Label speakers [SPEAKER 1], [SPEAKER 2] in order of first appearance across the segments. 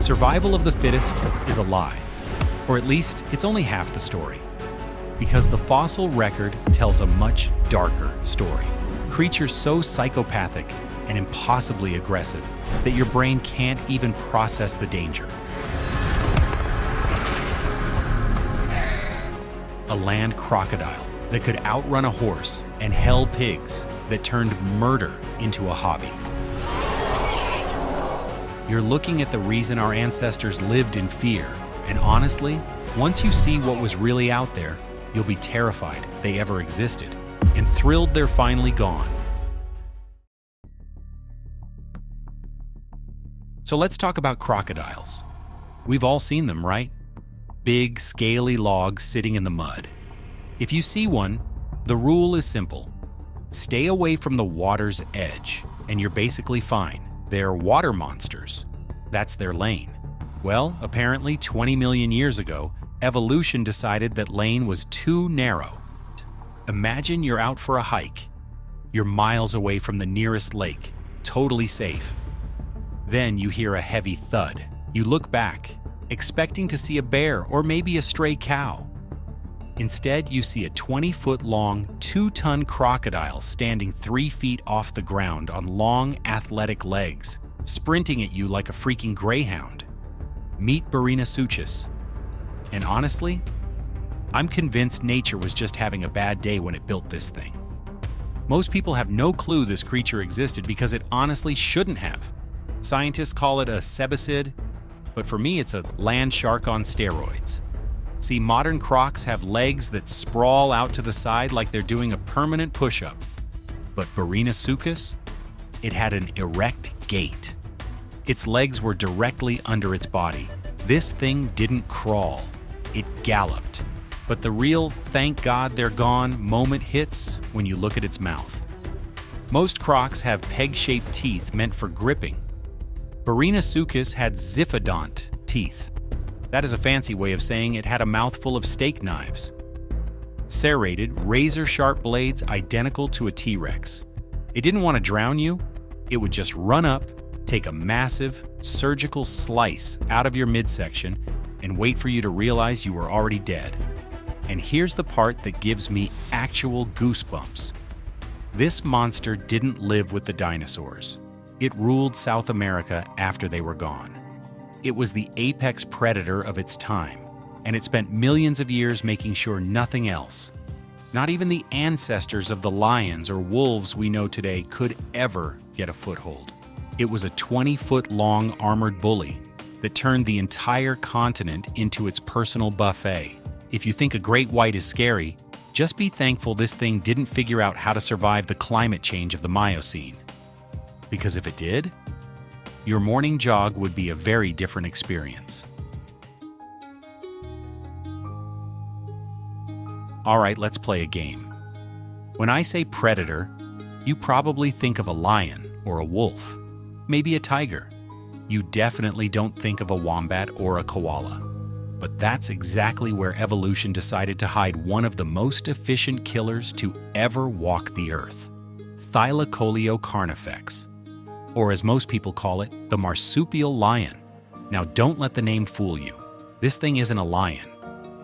[SPEAKER 1] Survival of the fittest is a lie, or at least it's only half the story. Because the fossil record tells a much darker story. Creatures so psychopathic and impossibly aggressive that your brain can't even process the danger. A land crocodile that could outrun a horse, and hell pigs that turned murder into a hobby. You're looking at the reason our ancestors lived in fear, and honestly, once you see what was really out there, you'll be terrified they ever existed, and thrilled they're finally gone. So let's talk about crocodiles. We've all seen them, right? Big, scaly logs sitting in the mud. If you see one, the rule is simple. Stay away from the water's edge, and you're basically fine. They're water monsters. That's their lane. Well, apparently 20 million years ago, evolution decided that lane was too narrow. Imagine you're out for a hike. You're miles away from the nearest lake, totally safe. Then you hear a heavy thud. You look back, expecting to see a bear or maybe a stray cow. Instead, you see a 20-foot-long, 2-ton crocodile standing 3 feet off the ground on long, athletic legs, sprinting at you like a freaking greyhound. Meet Barinasuchus. And honestly, I'm convinced nature was just having a bad day when it built this thing. Most people have no clue this creature existed because it honestly shouldn't have. Scientists call it a cebacid, but for me it's a land shark on steroids. See, modern crocs have legs that sprawl out to the side like they're doing a permanent push-up. But Barinasuchus, it had an erect gait. Its legs were directly under its body. This thing didn't crawl, it galloped. But the real "thank God they're gone" moment hits when you look at its mouth. Most crocs have peg-shaped teeth meant for gripping. Barinasuchus had xiphodont teeth. That is a fancy way of saying it had a mouthful of steak knives. Serrated, razor-sharp blades identical to a T-Rex. It didn't want to drown you. It would just run up, take a massive, surgical slice out of your midsection, and wait for you to realize you were already dead. And here's the part that gives me actual goosebumps. This monster didn't live with the dinosaurs. It ruled South America after they were gone. It was the apex predator of its time, and it spent millions of years making sure nothing else, not even the ancestors of the lions or wolves we know today, could ever get a foothold. It was a 20-foot-long armored bully that turned the entire continent into its personal buffet. If you think a great white is scary, just be thankful this thing didn't figure out how to survive the climate change of the Miocene. Because if it did, your morning jog would be a very different experience. All right, let's play a game. When I say predator, you probably think of a lion or a wolf, maybe a tiger. You definitely don't think of a wombat or a koala. But that's exactly where evolution decided to hide one of the most efficient killers to ever walk the earth, Thylacoleo carnifex, or as most people call it, the marsupial lion. Now don't let the name fool you. This thing isn't a lion.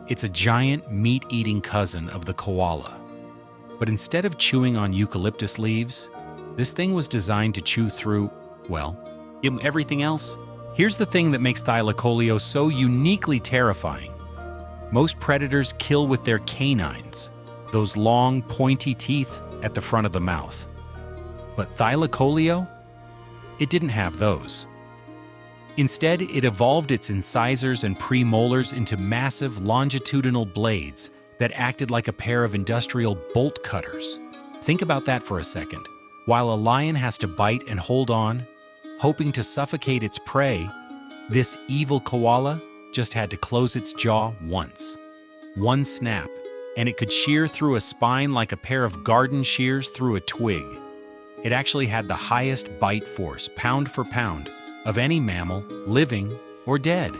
[SPEAKER 1] It's a giant meat-eating cousin of the koala. But instead of chewing on eucalyptus leaves, this thing was designed to chew through, well, everything else. Here's the thing that makes Thylacoleo so uniquely terrifying. Most predators kill with their canines, those long, pointy teeth at the front of the mouth. But Thylacoleo? It didn't have those. Instead, it evolved its incisors and premolars into massive longitudinal blades that acted like a pair of industrial bolt cutters. Think about that for a second. While a lion has to bite and hold on, hoping to suffocate its prey, this evil koala just had to close its jaw once. One snap, and it could shear through a spine like a pair of garden shears through a twig. It actually had the highest bite force, pound for pound, of any mammal, living or dead.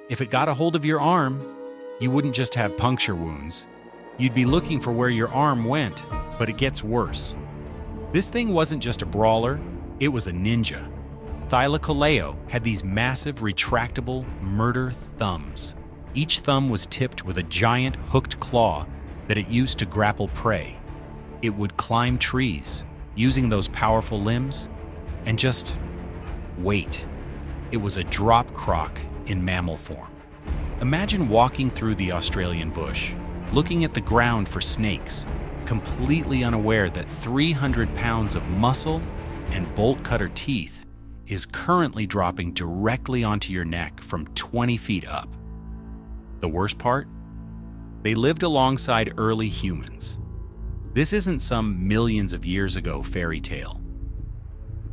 [SPEAKER 1] If it got a hold of your arm, you wouldn't just have puncture wounds. You'd be looking for where your arm went, but it gets worse. This thing wasn't just a brawler, it was a ninja. Thylacoleo had these massive, retractable murder thumbs. Each thumb was tipped with a giant hooked claw that it used to grapple prey. It would climb trees, using those powerful limbs, and just wait. It was a drop croc in mammal form. Imagine walking through the Australian bush, looking at the ground for snakes, completely unaware that 300 pounds of muscle and bolt-cutter teeth is currently dropping directly onto your neck from 20 feet up. The worst part? They lived alongside early humans. This isn't some millions of years ago fairy tale.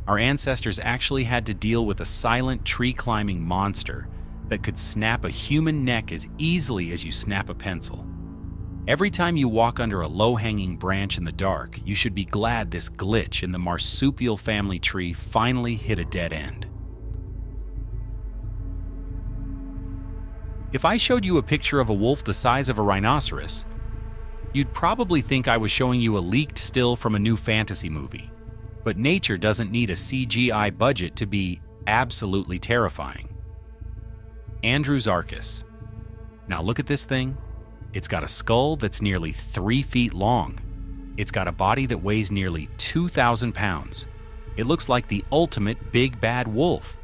[SPEAKER 1] Our ancestors actually had to deal with a silent tree-climbing monster that could snap a human neck as easily as you snap a pencil. Every time you walk under a low-hanging branch in the dark, you should be glad this glitch in the marsupial family tree finally hit a dead end. If I showed you a picture of a wolf the size of a rhinoceros, you'd probably think I was showing you a leaked still from a new fantasy movie. But nature doesn't need a CGI budget to be absolutely terrifying. Andrewsarchus. Now look at this thing. It's got a skull that's nearly 3 feet long. It's got a body that weighs nearly 2,000 pounds. It looks like the ultimate big bad wolf.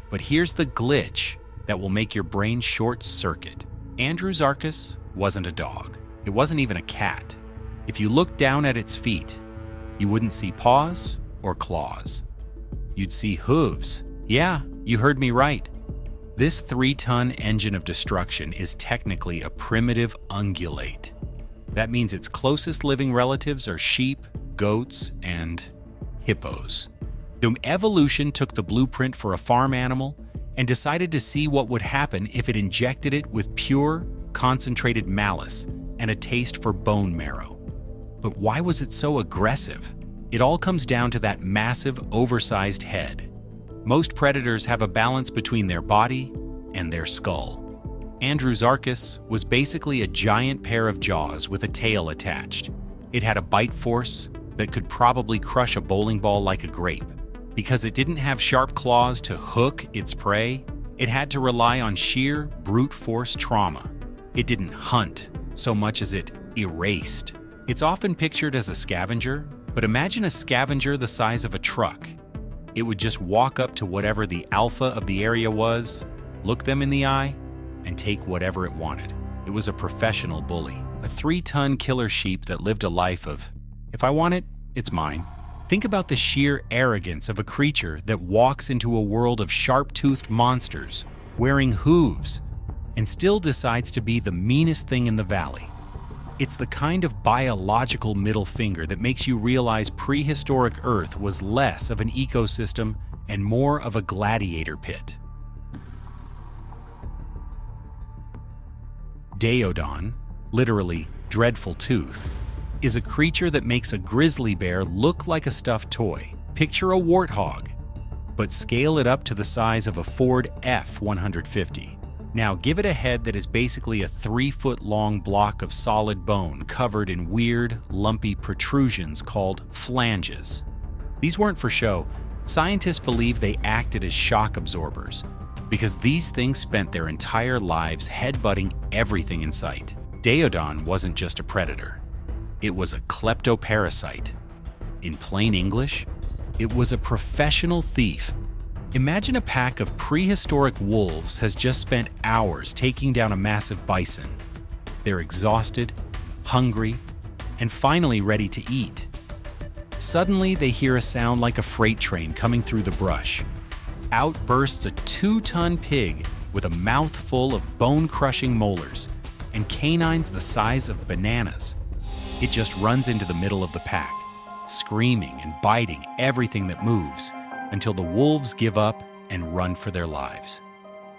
[SPEAKER 1] But here's the glitch that will make your brain short-circuit. Andrewsarchus wasn't a dog. It wasn't even a cat. If you looked down at its feet, you wouldn't see paws or claws. You'd see hooves. Yeah, you heard me right. This 3-ton engine of destruction is technically a primitive ungulate. That means its closest living relatives are sheep, goats, and hippos. So evolution took the blueprint for a farm animal and decided to see what would happen if it injected it with pure, concentrated malice and a taste for bone marrow. But why was it so aggressive? It all comes down to that massive, oversized head. Most predators have a balance between their body and their skull. Andrewsarchus was basically a giant pair of jaws with a tail attached. It had a bite force that could probably crush a bowling ball like a grape. Because it didn't have sharp claws to hook its prey, it had to rely on sheer brute force trauma. It didn't hunt so much as it erased. It's often pictured as a scavenger, but imagine a scavenger the size of a truck. It would just walk up to whatever the alpha of the area was, look them in the eye, and take whatever it wanted. It was a professional bully, a 3-ton killer sheep that lived a life of, if I want it, it's mine. Think about the sheer arrogance of a creature that walks into a world of sharp-toothed monsters, wearing hooves, and still decides to be the meanest thing in the valley. It's the kind of biological middle finger that makes you realize prehistoric Earth was less of an ecosystem and more of a gladiator pit. Daeodon, literally dreadful tooth, is a creature that makes a grizzly bear look like a stuffed toy. Picture a warthog, but scale it up to the size of a Ford F-150. Now give it a head that is basically a 3-foot-long block of solid bone covered in weird, lumpy protrusions called flanges. These weren't for show. Scientists believe they acted as shock absorbers because these things spent their entire lives headbutting everything in sight. Daeodon wasn't just a predator. It was a kleptoparasite. In plain English, it was a professional thief. Imagine a pack of prehistoric wolves has just spent hours taking down a massive bison. They're exhausted, hungry, and finally ready to eat. Suddenly, they hear a sound like a freight train coming through the brush. Out bursts a 2-ton pig with a mouth full of bone-crushing molars and canines the size of bananas. It just runs into the middle of the pack, screaming and biting everything that moves until the wolves give up and run for their lives.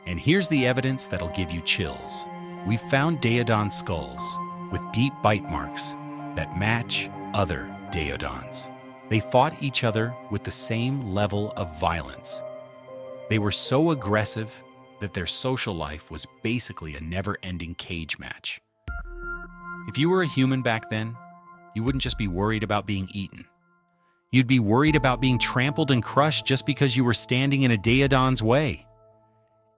[SPEAKER 1] And here's the evidence that'll give you chills. We've found Daeodon skulls with deep bite marks that match other Daeodons. They fought each other with the same level of violence. They were so aggressive that their social life was basically a never-ending cage match. If you were a human back then, you wouldn't just be worried about being eaten. You'd be worried about being trampled and crushed just because you were standing in a daeodon's way.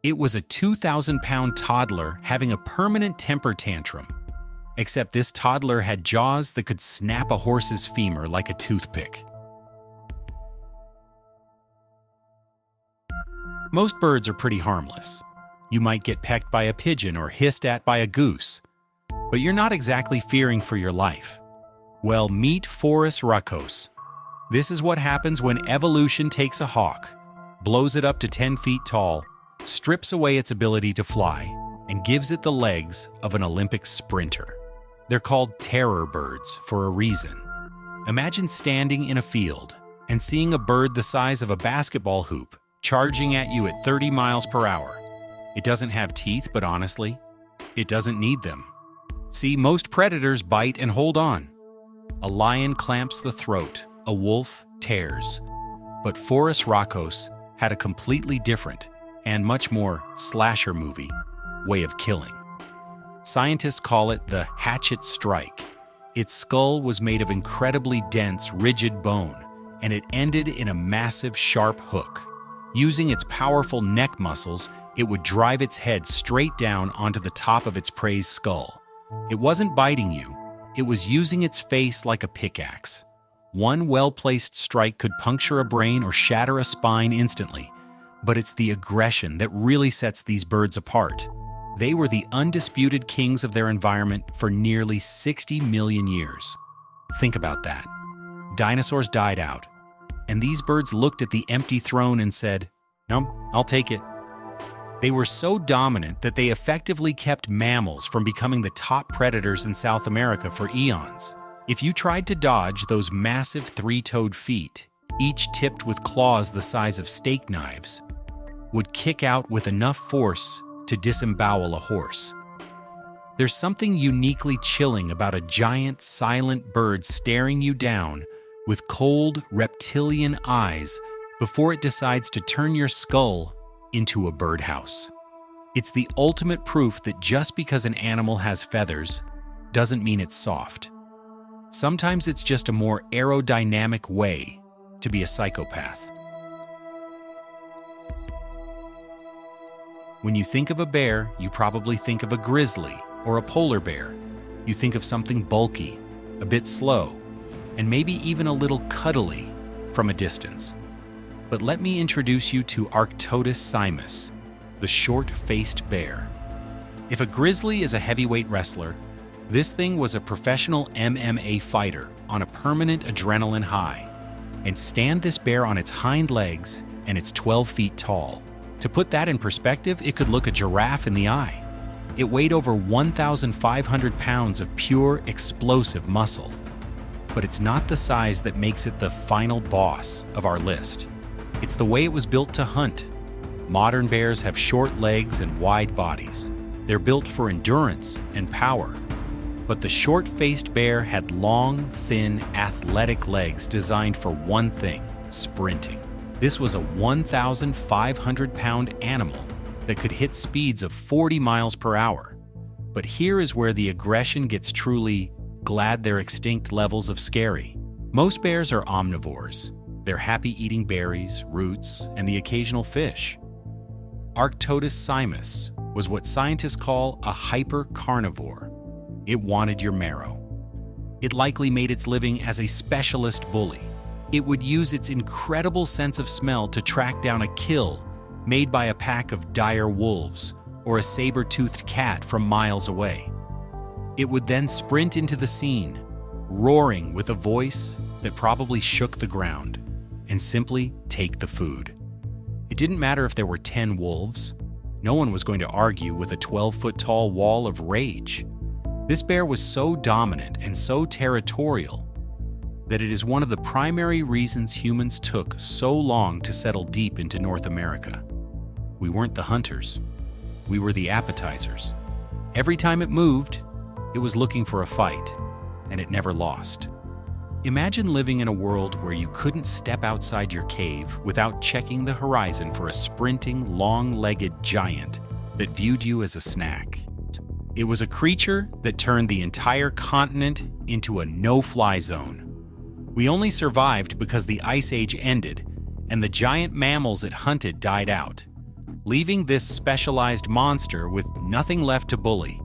[SPEAKER 1] It was a 2,000-pound toddler having a permanent temper tantrum, except this toddler had jaws that could snap a horse's femur like a toothpick. Most birds are pretty harmless. You might get pecked by a pigeon or hissed at by a goose, but you're not exactly fearing for your life. Well, meet Prehistoric. This is what happens when evolution takes a hawk, blows it up to 10 feet tall, strips away its ability to fly, and gives it the legs of an Olympic sprinter. They're called terror birds for a reason. Imagine standing in a field and seeing a bird the size of a basketball hoop charging at you at 30 miles per hour. It doesn't have teeth, but honestly, it doesn't need them. See, most predators bite and hold on. A lion clamps the throat, a wolf tears. But Prehistoric had a completely different and much more slasher movie way of killing. Scientists call it the hatchet strike. Its skull was made of incredibly dense, rigid bone, and it ended in a massive, sharp hook. Using its powerful neck muscles, it would drive its head straight down onto the top of its prey's skull. It wasn't biting you, it was using its face like a pickaxe. One well-placed strike could puncture a brain or shatter a spine instantly, but it's the aggression that really sets these birds apart. They were the undisputed kings of their environment for nearly 60 million years. Think about that. Dinosaurs died out, and these birds looked at the empty throne and said, "No, I'll take it." They were so dominant that they effectively kept mammals from becoming the top predators in South America for eons. If you tried to dodge those massive three-toed feet, each tipped with claws the size of steak knives, would kick out with enough force to disembowel a horse. There's something uniquely chilling about a giant, silent bird staring you down with cold, reptilian eyes before it decides to turn your skull into a birdhouse. It's the ultimate proof that just because an animal has feathers doesn't mean it's soft. Sometimes it's just a more aerodynamic way to be a psychopath. When you think of a bear, you probably think of a grizzly or a polar bear. You think of something bulky, a bit slow, and maybe even a little cuddly from a distance. But let me introduce you to Arctodus simus, the short-faced bear. If a grizzly is a heavyweight wrestler, this thing was a professional MMA fighter on a permanent adrenaline high. And stand this bear on its hind legs, and it's 12 feet tall. To put that in perspective, it could look a giraffe in the eye. It weighed over 1,500 pounds of pure, explosive muscle. But it's not the size that makes it the final boss of our list. It's the way it was built to hunt. Modern bears have short legs and wide bodies. They're built for endurance and power. But the short-faced bear had long, thin, athletic legs designed for one thing: sprinting. This was a 1,500-pound animal that could hit speeds of 40 miles per hour. But here is where the aggression gets truly glad they're extinct levels of scary. Most bears are omnivores. They're happy eating berries, roots, and the occasional fish. Arctodus simus was what scientists call a hypercarnivore. It wanted your marrow. It likely made its living as a specialist bully. It would use its incredible sense of smell to track down a kill made by a pack of dire wolves or a saber-toothed cat from miles away. It would then sprint into the scene, roaring with a voice that probably shook the ground, and simply take the food. It didn't matter if there were 10 wolves. No one was going to argue with a 12-foot-tall wall of rage. This bear was so dominant and so territorial that it is one of the primary reasons humans took so long to settle deep into North America. We weren't the hunters. We were the appetizers. Every time it moved, it was looking for a fight, and it never lost. Imagine living in a world where you couldn't step outside your cave without checking the horizon for a sprinting, long-legged giant that viewed you as a snack. It was a creature that turned the entire continent into a no-fly zone. We only survived because the Ice Age ended and the giant mammals it hunted died out, leaving this specialized monster with nothing left to bully.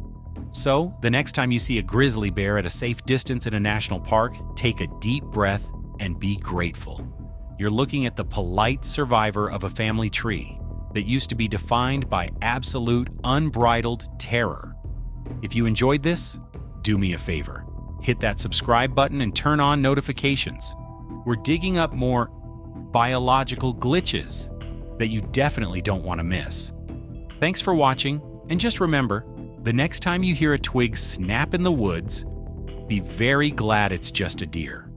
[SPEAKER 1] So, the next time you see a grizzly bear at a safe distance in a national park, take a deep breath and be grateful. You're looking at the polite survivor of a family tree that used to be defined by absolute, unbridled terror. If you enjoyed this, do me a favor. Hit that subscribe button and turn on notifications. We're digging up more biological glitches that you definitely don't want to miss. Thanks for watching, and just remember, the next time you hear a twig snap in the woods, be very glad it's just a deer.